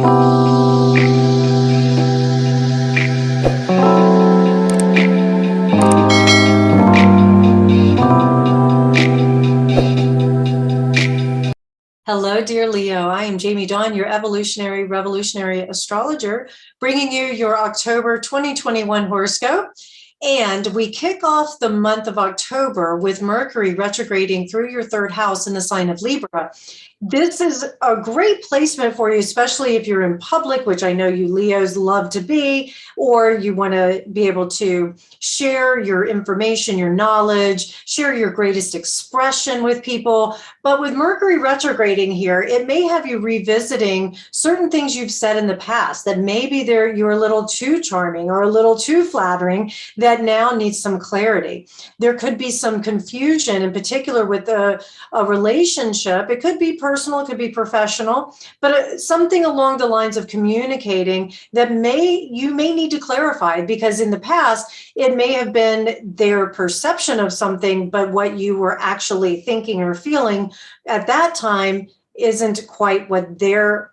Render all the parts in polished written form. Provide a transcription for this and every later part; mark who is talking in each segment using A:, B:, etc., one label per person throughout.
A: Hello, dear Leo. I am Jamie Dawn, your evolutionary revolutionary astrologer, bringing you your October 2021 horoscope. And we kick off the month of October with Mercury retrograding through your third house in the sign of Libra. This is a great placement for you, especially if you're in public, which I know you Leos love to be, or you want to be able to share your information, your knowledge, share your greatest expression with people. But with Mercury retrograding here, it may have you revisiting certain things you've said in the past that maybe you're a little too charming or a little too flattering that now needs some clarity. There could be some confusion, in particular with a relationship. It could be personal, it could be professional, but something along the lines of communicating that you may need to clarify, because in the past, it may have been their perception of something, but what you were actually thinking or feeling at that time isn't quite what they're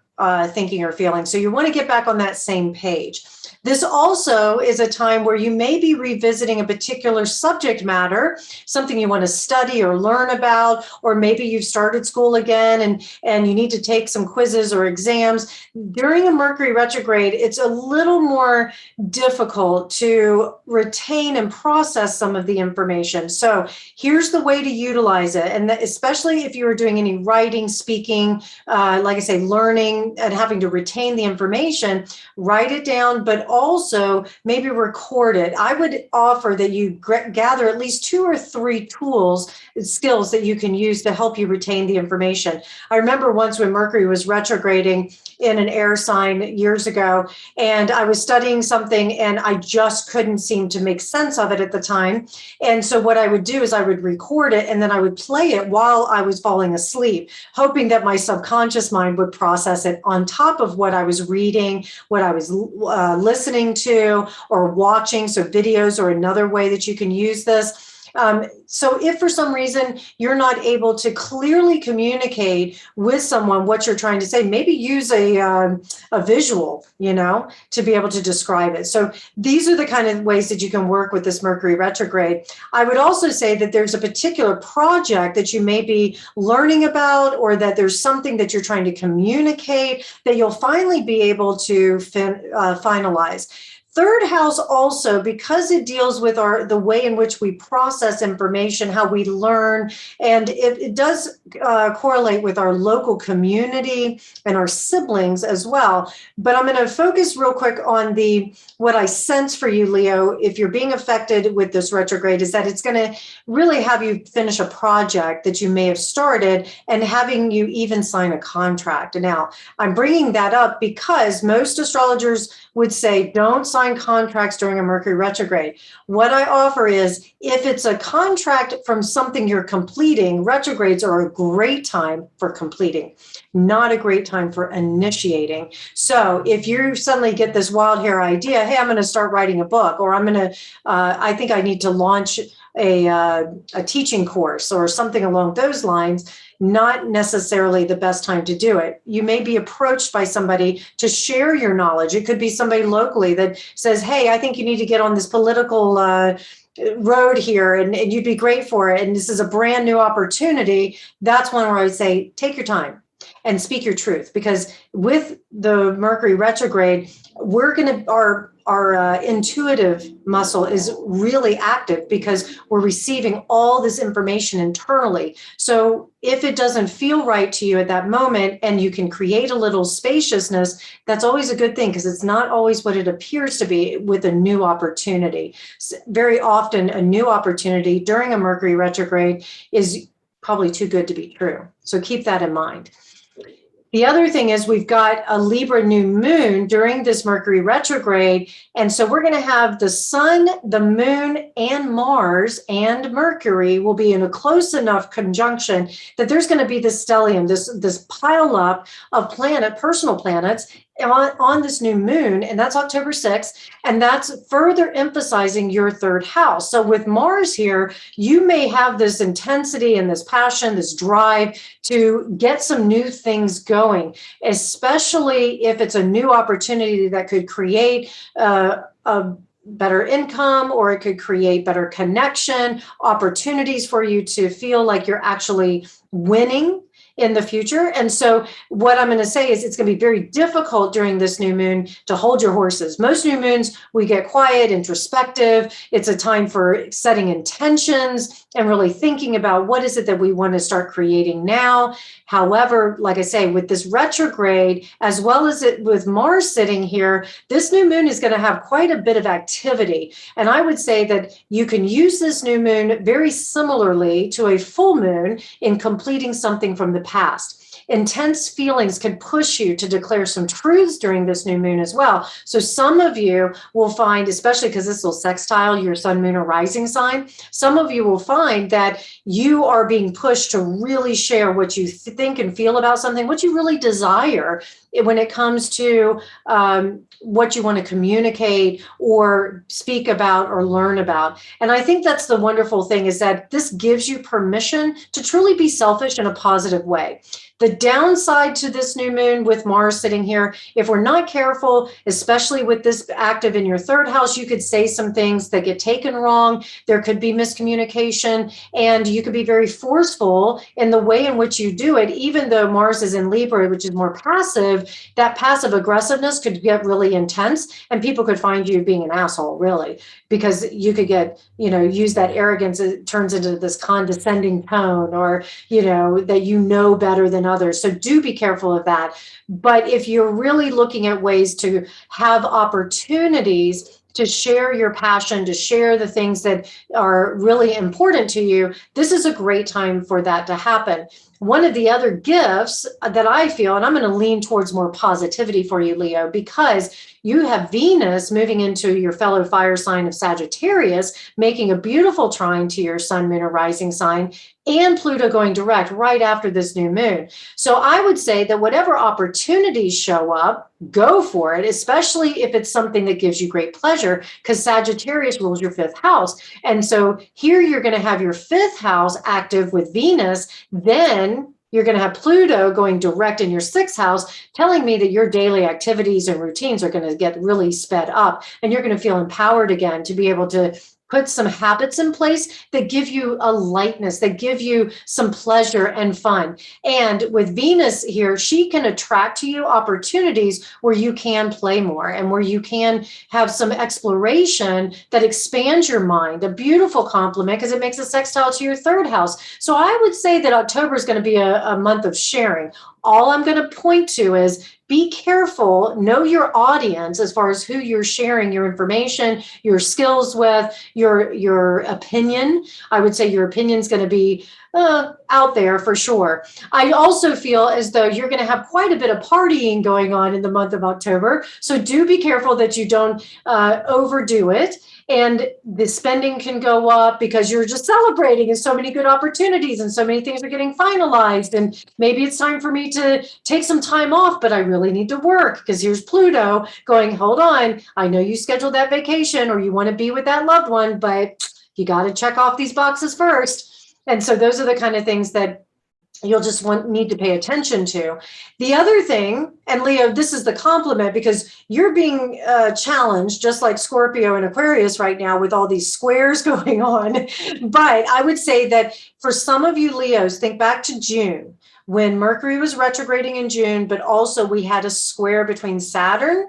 A: thinking or feeling. So you want to get back on that same page. This also is a time where you may be revisiting a particular subject matter, something you want to study or learn about, or maybe you've started school again and you need to take some quizzes or exams. During a Mercury retrograde, it's a little more difficult to retain and process some of the information. So here's the way to utilize it. And especially if you are doing any writing, speaking, like I say, learning and having to retain the information, write it down, but also maybe record it. I would offer that you gather at least 2 or 3 skills that you can use to help you retain the information. I remember once when Mercury was retrograding in an air sign years ago, and I was studying something and I just couldn't seem to make sense of it at the time. And so what I would do is I would record it and then I would play it while I was falling asleep, hoping that my subconscious mind would process it on top of what I was reading, what I was listening to or watching. So videos are another way that you can use this. So if for some reason you're not able to clearly communicate with someone what you're trying to say, maybe use a visual, to be able to describe it. So these are the kind of ways that you can work with this Mercury retrograde. I would also say that there's a particular project that you may be learning about, or that there's something that you're trying to communicate that you'll finally be able to finalize. Third house also, because it deals with the way in which we process information, how we learn, and it does correlate with our local community and our siblings as well. But I'm going to focus real quick on what I sense for you, Leo, if you're being affected with this retrograde, is that it's going to really have you finish a project that you may have started and having you even sign a contract. Now, I'm bringing that up because most astrologers would say, don't sign contracts during a Mercury retrograde. What I offer is, if it's a contract from something you're completing, retrogrades are a great time for completing, not a great time for initiating. So if you suddenly get this wild hair idea, hey, I'm going to start writing a book, or I think I need to launch a teaching course or something along those lines, not necessarily the best time to do it. You may be approached by somebody to share your knowledge. It could be somebody locally that says, hey, I think you need to get on this political road here and you'd be great for it. And this is a brand new opportunity. That's one where I would say, take your time and speak your truth, because with the Mercury retrograde, our intuitive muscle is really active because we're receiving all this information internally. So if it doesn't feel right to you at that moment and you can create a little spaciousness, that's always a good thing, because it's not always what it appears to be with a new opportunity. Very often a new opportunity during a Mercury retrograde is probably too good to be true. So keep that in mind. The other thing is we've got a Libra new moon during this Mercury retrograde. And so we're going to have the sun, the moon, and Mars and Mercury will be in a close enough conjunction that there's going to be this stellium, this pile up of personal planets on this new moon, and that's October 6th, and that's further emphasizing your third house. So with Mars here, you may have this intensity and this passion, this drive to get some new things going, especially if it's a new opportunity that could create a better income, or it could create better connection, opportunities for you to feel like you're actually winning in the future. And so what I'm going to say is it's going to be very difficult during this new moon to hold your horses. Most new moons, we get quiet, introspective. It's a time for setting intentions and really thinking about what is it that we want to start creating now. However, like I say, with this retrograde, as well as it with Mars sitting here, this new moon is going to have quite a bit of activity. And I would say that you can use this new moon very similarly to a full moon in completing something from the past. Intense feelings can push you to declare some truths during this new moon as well. So some of you will find, especially because this will sextile your sun, moon, or rising sign, some of you will find that you are being pushed to really share what you think and feel about something, what you really desire when it comes to what you want to communicate or speak about or learn about. And I think that's the wonderful thing, is that this gives you permission to truly be selfish in a positive way. The downside to this new moon with Mars sitting here, if we're not careful, especially with this active in your third house, you could say some things that get taken wrong. There could be miscommunication, and you could be very forceful in the way in which you do it. Even though Mars is in Libra, which is more passive, that passive aggressiveness could get really intense, and people could find you being an asshole, really, because you could get, use that arrogance. It turns into this condescending tone, or, that you know better than others. So do be careful of that. But if you're really looking at ways to have opportunities to share your passion, to share the things that are really important to you, this is a great time for that to happen. One of the other gifts that I feel, and I'm going to lean towards more positivity for you, Leo, because you have Venus moving into your fellow fire sign of Sagittarius, making a beautiful trine to your sun, moon, or rising sign, and Pluto going direct right after this new moon. So I would say that whatever opportunities show up, go for it, especially if it's something that gives you great pleasure, because Sagittarius rules your fifth house. And so here you're going to have your fifth house active with Venus. Then you're going to have Pluto going direct in your sixth house, telling me that your daily activities and routines are going to get really sped up, and you're going to feel empowered again to be able to put some habits in place that give you a lightness, that give you some pleasure and fun. And with Venus here, she can attract to you opportunities where you can play more and where you can have some exploration that expands your mind. A beautiful compliment, because it makes a sextile to your third house. So I would say that October is going to be a month of sharing. All I'm going to point to is be careful, know your audience as far as who you're sharing your information, your skills with, your opinion. I would say your opinion is going to be out there for sure. I also feel as though you're going to have quite a bit of partying going on in the month of October. So do be careful that you don't overdo it. And the spending can go up because you're just celebrating, and so many good opportunities and so many things are getting finalized. And maybe it's time for me to take some time off, but I really need to work, because here's Pluto going, hold on, I know you scheduled that vacation or you want to be with that loved one, but you got to check off these boxes first. And so those are the kind of things that you'll just need to pay attention to. The other thing, and Leo, this is the compliment, because you're being challenged just like Scorpio and Aquarius right now with all these squares going on. But I would say that for some of you Leos, think back to June, when Mercury was retrograding in June, but also we had a square between Saturn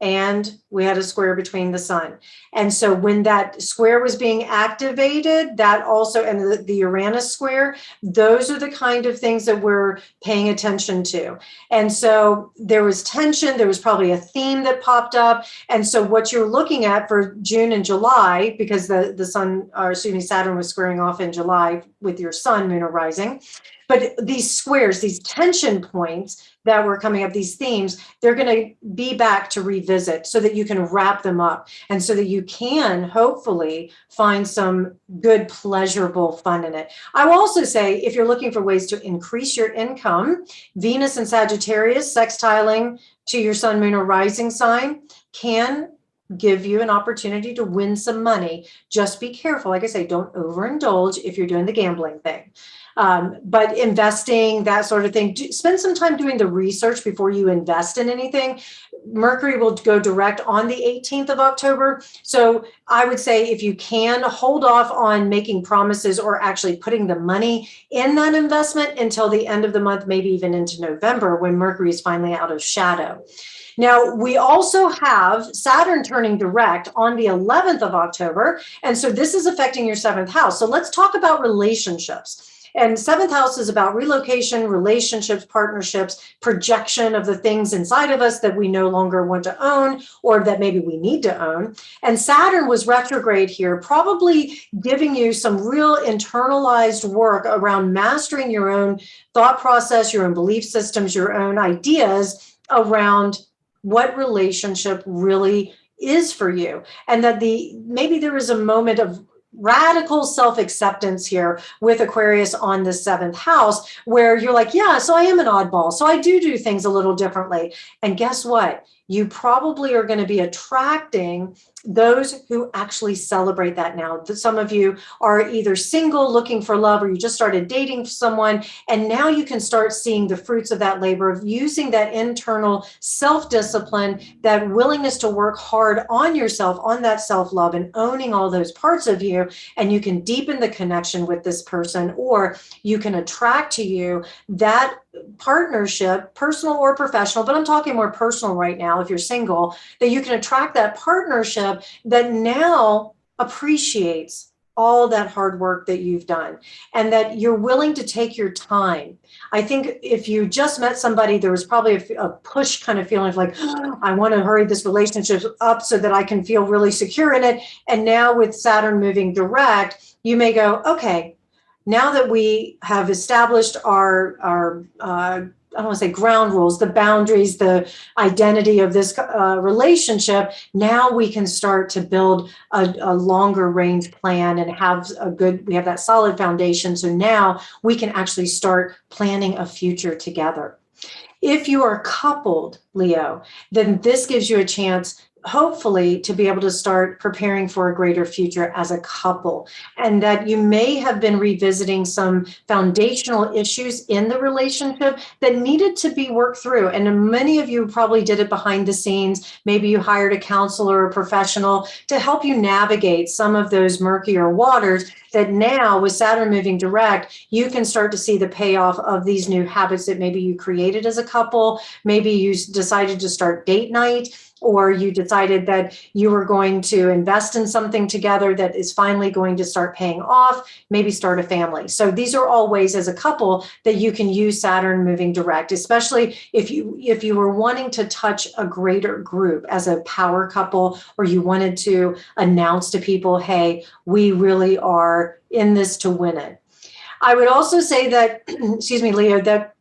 A: and we had a square between the sun. And so when that square was being activated, that also, and the Uranus square, those are the kind of things that we're paying attention to. And so there was tension, there was probably a theme that popped up. And so what you're looking at for June and July, because the sun, or excuse me, Saturn was squaring off in July with your sun, moon, or rising. But these squares, these tension points, that were coming up, these themes, they're going to be back to revisit so that you can wrap them up and so that you can hopefully find some good, pleasurable fun in it. I will also say, if you're looking for ways to increase your income, Venus and Sagittarius sextiling to your sun, moon, or rising sign can give you an opportunity to win some money. Just be careful. Like I say, don't overindulge if you're doing the gambling thing. But investing, that sort of thing, spend some time doing the research before you invest in anything. Mercury will go direct on the 18th of October. So I would say if you can, hold off on making promises or actually putting the money in that investment until the end of the month, maybe even into November, when Mercury is finally out of shadow. Now, we also have Saturn turning direct on the 11th of October. And so this is affecting your 7th house. So let's talk about relationships. And 7th house is about relocation, relationships, partnerships, projection of the things inside of us that we no longer want to own or that maybe we need to own. And Saturn was retrograde here, probably giving you some real internalized work around mastering your own thought process, your own belief systems, your own ideas around what relationship really is for you. And that maybe there is a moment of radical self-acceptance here with Aquarius on the 7th house, where you're like, yeah, so I am an oddball. So I do things a little differently. And guess what? You probably are going to be attracting those who actually celebrate that now. Some of you are either single looking for love, or you just started dating someone, and now you can start seeing the fruits of that labor of using that internal self-discipline, that willingness to work hard on yourself, on that self-love, and owning all those parts of you. And you can deepen the connection with this person, or you can attract to you that partnership, personal or professional, but I'm talking more personal right now if you're single, that you can attract that partnership that now appreciates all that hard work that you've done, and that you're willing to take your time. I think if you just met somebody, there was probably a push kind of feeling of like, oh, I want to hurry this relationship up so that I can feel really secure in it. And now with Saturn moving direct, you may go, okay, now that we have established our I don't want to say ground rules, the boundaries, the identity of this relationship, now we can start to build a longer range plan and we have that solid foundation. So now we can actually start planning a future together. If you are coupled, Leo, then this gives you a chance, hopefully, to be able to start preparing for a greater future as a couple, and that you may have been revisiting some foundational issues in the relationship that needed to be worked through. And many of you probably did it behind the scenes. Maybe you hired a counselor or a professional to help you navigate some of those murkier waters, that now with Saturn moving direct, you can start to see the payoff of these new habits that maybe you created as a couple. Maybe you decided to start date night, or you decided that you were going to invest in something together that is finally going to start paying off, maybe start a family. So these are all ways as a couple that you can use Saturn moving direct, especially if you were wanting to touch a greater group as a power couple, or you wanted to announce to people, hey, we really are in this to win it. I would also say that, excuse me, Leo, that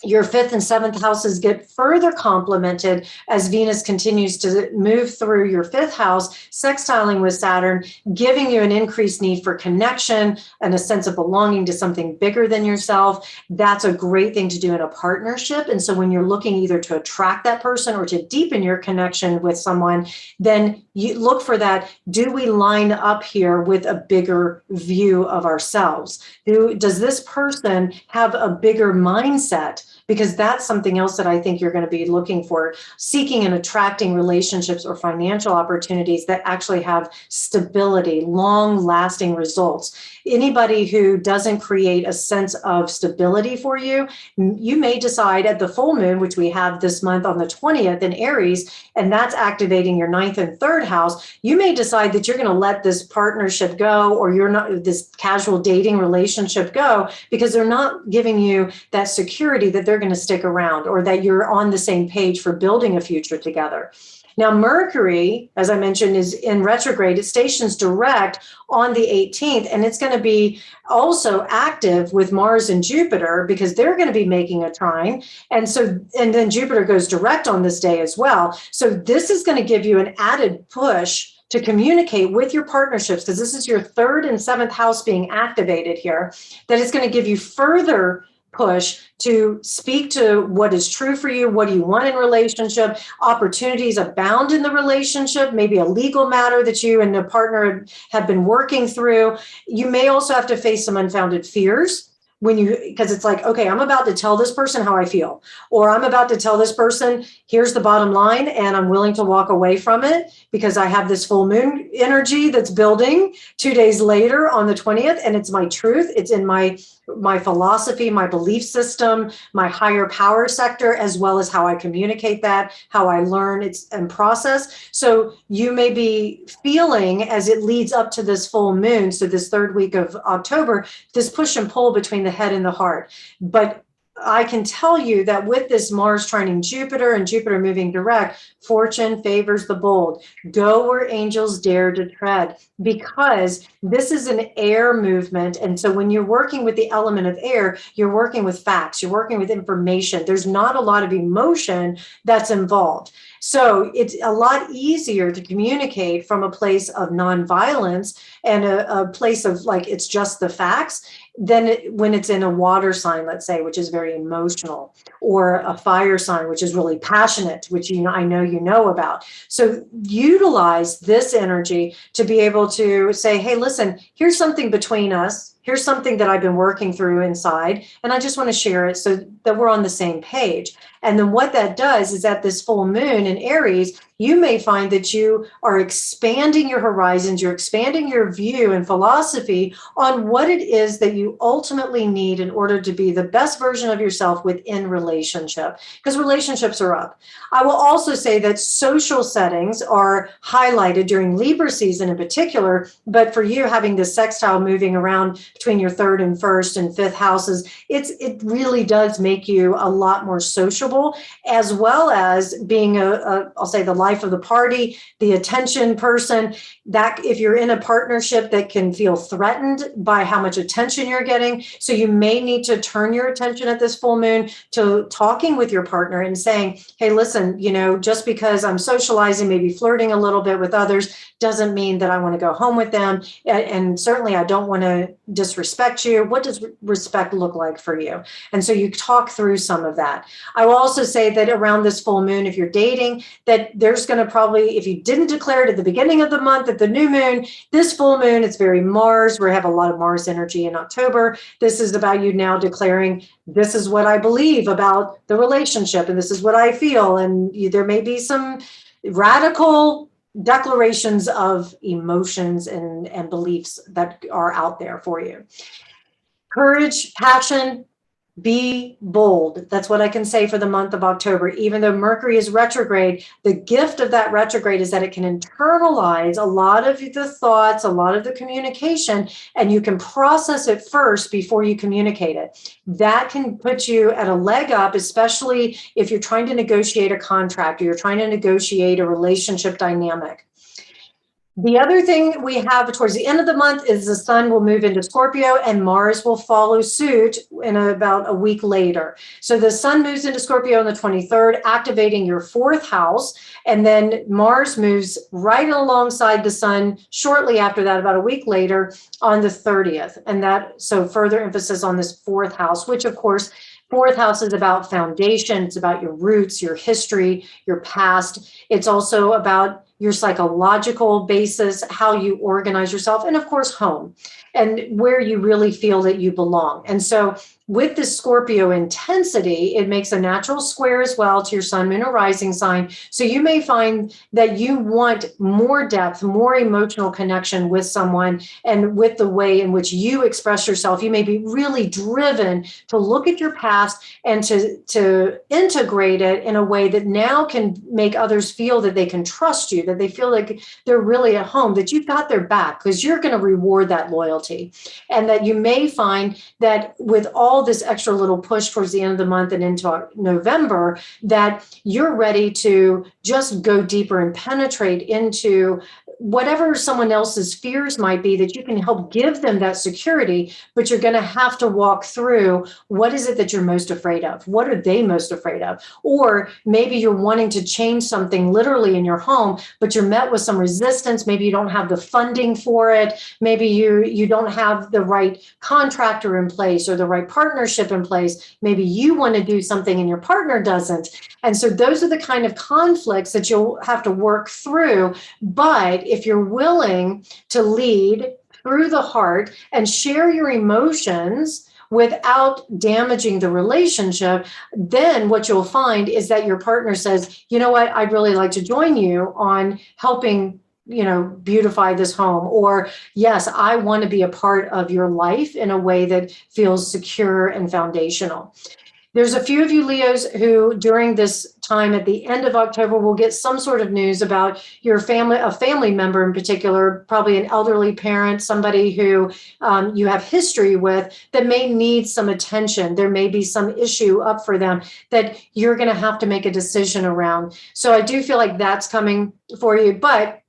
A: your 5th and 7th houses get further complemented as Venus continues to move through your 5th house, sextiling with Saturn, giving you an increased need for connection and a sense of belonging to something bigger than yourself. That's a great thing to do in a partnership. And so when you're looking either to attract that person or to deepen your connection with someone, then you look for that. Do we line up here with a bigger view of ourselves? Does this person have a bigger mindset? Because that's something else that I think you're going to be looking for, seeking and attracting relationships or financial opportunities that actually have stability, long-lasting results. Anybody who doesn't create a sense of stability for you, you may decide at the full moon, which we have this month on the 20th in Aries, and that's activating your 9th and 3rd house, you may decide that you're going to let this partnership go, or you're not, this casual dating relationship go, because they're not giving you that security that they're going to stick around, or that you're on the same page for building a future together. Now, Mercury, as I mentioned, is in retrograde. It stations direct on the 18th, and it's going to be also active with Mars and Jupiter because they're going to be making a trine. And so, and then Jupiter goes direct on this day as well. So this is going to give you an added push to communicate with your partnerships, because this is your third and seventh house being activated here, that it's going to give you further push to speak to what is true for you. What do you want in relationship? Opportunities abound in the relationship, maybe a legal matter that you and the partner have been working through. You may also have to face some unfounded fears because it's like, okay, I'm about to tell this person how I feel, or I'm about to tell this person, here's the bottom line, and I'm willing to walk away from it because I have this full moon energy that's building 2 days later on the 20th, and it's my truth. It's in my philosophy, my belief system, my higher power sector, as well as how I communicate that, how I learn and process. So you may be feeling, as it leads up to this full moon, so this third week of October, this push and pull between the head and the heart. But I can tell you that with this Mars trining Jupiter and Jupiter moving direct, fortune favors the bold. Go where angels dare to tread, because this is an air movement. And so when you're working with the element of air, you're working with facts, you're working with information. There's not a lot of emotion that's involved. So it's a lot easier to communicate from a place of nonviolence and a place of like, it's just the facts, than when it's in a water sign, let's say, which is very emotional, or a fire sign, which is really passionate, which I know you know about. So utilize this energy to be able to say, hey, listen, here's something between us. Here's something that I've been working through inside, and I just want to share it so that we're on the same page. And then what that does is at this full moon in Aries, you may find that you are expanding your horizons, you're expanding your view and philosophy on what it is that you ultimately need in order to be the best version of yourself within relationship, because relationships are up. I will also say that social settings are highlighted during Libra season in particular, but for you having this sextile moving around between your third and first and fifth houses, it really does make you a lot more sociable, as well as being I'll say the life of the party, the attention person, that if you're in a partnership that can feel threatened by how much attention you're getting. So you may need to turn your attention at this full moon to talking with your partner and saying, hey, listen, just because I'm socializing, maybe flirting a little bit with others, doesn't mean that I want to go home with them. And certainly I don't want to disrespect you. What does respect look like for you? And so you talk through some of that. I will also say that around this full moon, if you're dating, that there's going to probably, if you didn't declare it at the beginning of the month, at the new moon, this full moon, it's very Mars. We have a lot of Mars energy in October. This is about you now declaring, this is what I believe about the relationship, and this is what I feel. And there may be some radical declarations of emotions and beliefs that are out there for you. Courage, passion, be bold. That's what I can say for the month of October. Even though Mercury is retrograde, the gift of that retrograde is that it can internalize a lot of the thoughts, a lot of the communication, and you can process it first before you communicate it. That can put you at a leg up, especially if you're trying to negotiate a contract or you're trying to negotiate a relationship dynamic. The other thing we have towards the end of the month is the sun will move into Scorpio and Mars will follow suit in about a week later. So the sun moves into Scorpio on the 23rd, activating your fourth house. And then Mars moves right alongside the sun shortly after that, about a week later on the 30th. And so further emphasis on this fourth house, which of course, fourth house is about foundation. It's about your roots, your history, your past. It's also about your psychological basis, how you organize yourself, and of course, home, and where you really feel that you belong. And so with this Scorpio intensity, it makes a natural square as well to your sun, moon, or rising sign. So you may find that you want more depth, more emotional connection with someone, and with the way in which you express yourself. You may be really driven to look at your past and to integrate it in a way that now can make others feel that they can trust you, that they feel like they're really at home, that you've got their back because you're going to reward that loyalty. And that you may find that with all this extra little push towards the end of the month and into November, that you're ready to just go deeper and penetrate into whatever someone else's fears might be, that you can help give them that security, but you're going to have to walk through what is it that you're most afraid of? What are they most afraid of? Or maybe you're wanting to change something literally in your home, but you're met with some resistance. Maybe you don't have the funding for it. Maybe you don't have the right contractor in place or the right partnership in place. Maybe you want to do something and your partner doesn't. And so those are the kind of conflicts that you'll have to work through. But if you're willing to lead through the heart and share your emotions without damaging the relationship, then what you'll find is that your partner says, you know what, I'd really like to join you on helping, beautify this home. Or yes, I want to be a part of your life in a way that feels secure and foundational. There's a few of you Leos who during this time at the end of October will get some sort of news about your family, a family member in particular, probably an elderly parent, somebody who you have history with that may need some attention. There may be some issue up for them that you're going to have to make a decision around. So I do feel like that's coming for you, but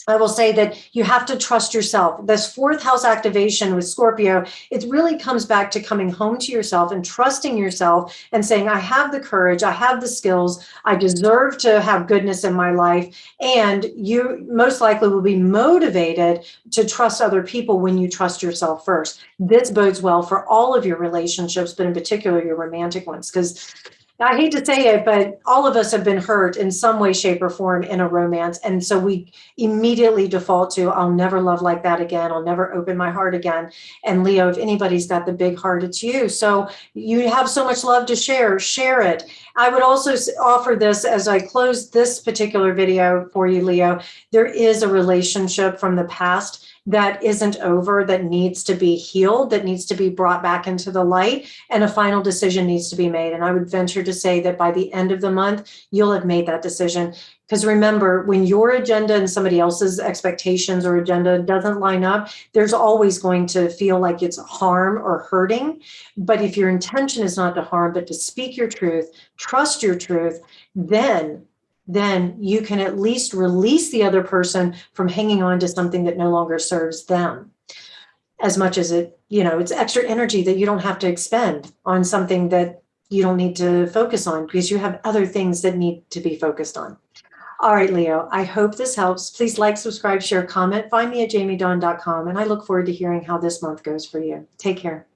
A: I will say that you have to trust yourself. This fourth house activation with Scorpio, it really comes back to coming home to yourself and trusting yourself and saying, I have the courage, I have the skills, I deserve to have goodness in my life. And you most likely will be motivated to trust other people when you trust yourself first. This bodes well for all of your relationships, but in particular your romantic ones, because I hate to say it, but all of us have been hurt in some way, shape, or form in a romance. And so we immediately default to, I'll never love like that again. I'll never open my heart again. And Leo, if anybody's got the big heart, it's you. So you have so much love to share it. I would also offer this as I close this particular video for you, Leo. There is a relationship from the past that isn't over, that needs to be healed, that needs to be brought back into the light, and a final decision needs to be made. And I would venture to say that by the end of the month, you'll have made that decision. Because remember, when your agenda and somebody else's expectations or agenda doesn't line up, there's always going to feel like it's harm or hurting. But if your intention is not to harm, but to speak your truth, trust your truth, then you can at least release the other person from hanging on to something that no longer serves them. As much as it's extra energy that you don't have to expend on something that you don't need to focus on because you have other things that need to be focused on. All right, Leo, I hope this helps. Please like, subscribe, share, comment. Find me at jamiedawn.com, and I look forward to hearing how this month goes for you. Take care.